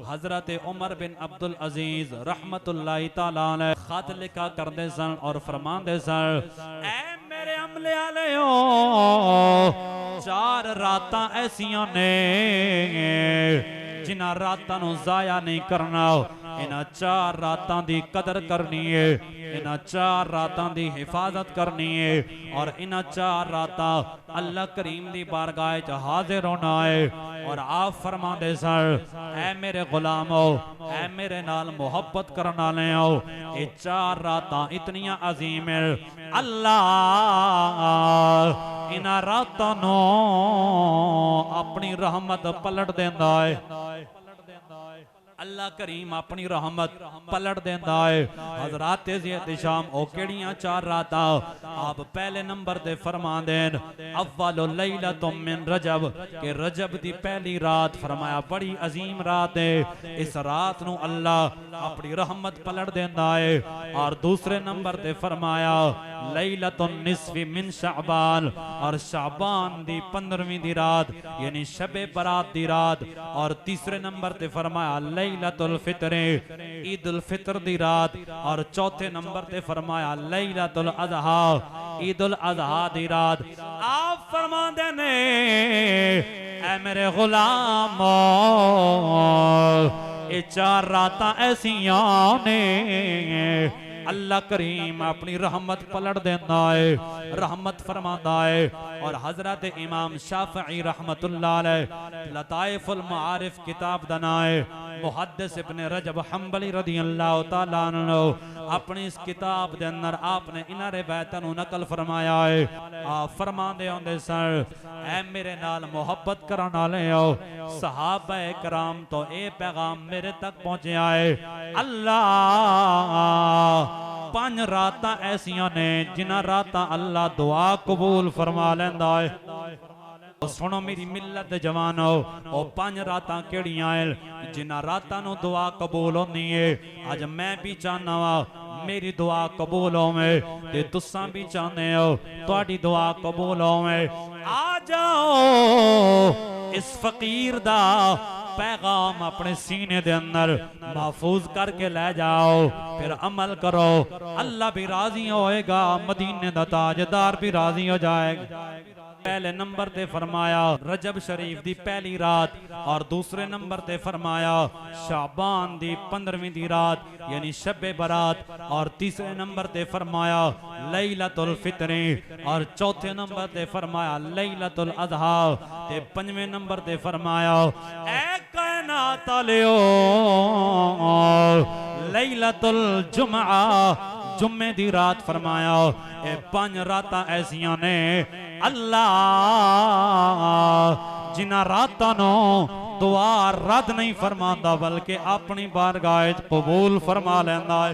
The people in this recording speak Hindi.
हजरत उमर बिन अब्दुल अजीज रहमतुल्लाहि तआला अलैह खत लिखा करते सन और फरमाते सन, ऐ मेरे अमले आलेओ, 4 रातां ऐसियां ने जिन्हां रातां नूं ज़ाया नहीं करना। इन्हां 4 रातां दी कदर करनी है, इन्हां 4 रातां दी हिफाजत करनी है और इन्हां 4 रातां अल्लाह करीम दी बारगाह च हाजिर होना है। और आप फरमाते सर, ऐ मेरे गुलामो, ऐ मेरे नाल मोहब्बत करने वाले हो, ये 4 रातां इतनियां अजीम है, अल्लाह इन्हां रातां नूं अपनी रहमत पलट देंदा है। अल्लाह करीम अपनी रहमत पलट देंदा है। हजरात शाम ओ केड़ियां 4 रातां? आप पहले नंबर ते फरमा देन, अव्वल लैलतुम मिन रजब, के रजब दी पहली रात फरमाया बड़ी अजीम रात है, इस रात नूं अल्लाह अपनी रहमत पलट देंदा है। और दूसरे नंबर ते फरमाया लैलतुन निस्फी मिन शाबान, और शाबान दी 15वीं दी रात यानी शबे बरात दी रात। और तीसरे नंबर ते फरमाया लैलतुल फित्र, ईद उल फित्र दी रात। और चौथे नंबर ते फरमाया लैलतुल अज़हा, ईद उल अज़हा दी रात। आप फरमाते ने, ऐ मेरे गुलामो, ये 4 रातां ऐसियां ने अल्लाह करीम अपनी रहमत पलट देंदा है, रहमत फरमांदा है। और हजरत इमाम शाफई रहमतुल्लाह अलैह लताइफुल मारिफ किताब दा नाम है, मुहद्दिस इब्न रजब हंबली रदियल्लाहु तआला अन्हु अपनी इस किताब दे अंदर आपने इन्हां रिवायतां नूं नकल फरमाया है। आप फरमांदे होंदे सर, ऐ मेरे नाल मोहब्बत करन वाले हो, सहाबा कराम तो ये पैगाम मेरे तक पहुंचा है, अल्लाह 5 रातां ऐसियां ने जिन्हां रातां अल्लाह दुआ कबूल फरमा लैंदा है। सुनो मेरी मिलत जवानो, ओ 5 रातां केड़ियां है जिन्हां रातां नूं दुआ कबूल होंदी है। अज मैं भी चाहना वा मेरी दुआ कबूल होवे, ते तुसां भी चाहते हो तुहाडी दुआ कबूल होवे। आ जाओ इस फकीर दा पैगाम अपने सीने दे अंदर महफूज करके ले जाओ, फिर अमल करो, अल्लाह भी राजी होएगा, मदीने दा ताजदार भी राजी हो जाएगा। पहले नंबर ते फरमाया रजब शरीफ दी पहली रात, और दूसरे नंबर ते फरमाया शाबान दी 15वीं दी रात यानी शबे बरात। और तीसरे नंबर ते फरमाया लैलतुल फित्र, और चौथे नंबर ते फरमाया लैलतुल अज़हा, ते 5वें नंबर ते फरमाया ऐ कायनात वालेओ लैलतुल जुमआ, जुम्मे दी रात फरमाया। ये 5 रातां ऐसियां ने अल्लाह जिन्हां रातां नूं दुआ रद्द नहीं फरमांदा बल्कि अपनी बारगाह कबूल फरमा लैंदा है।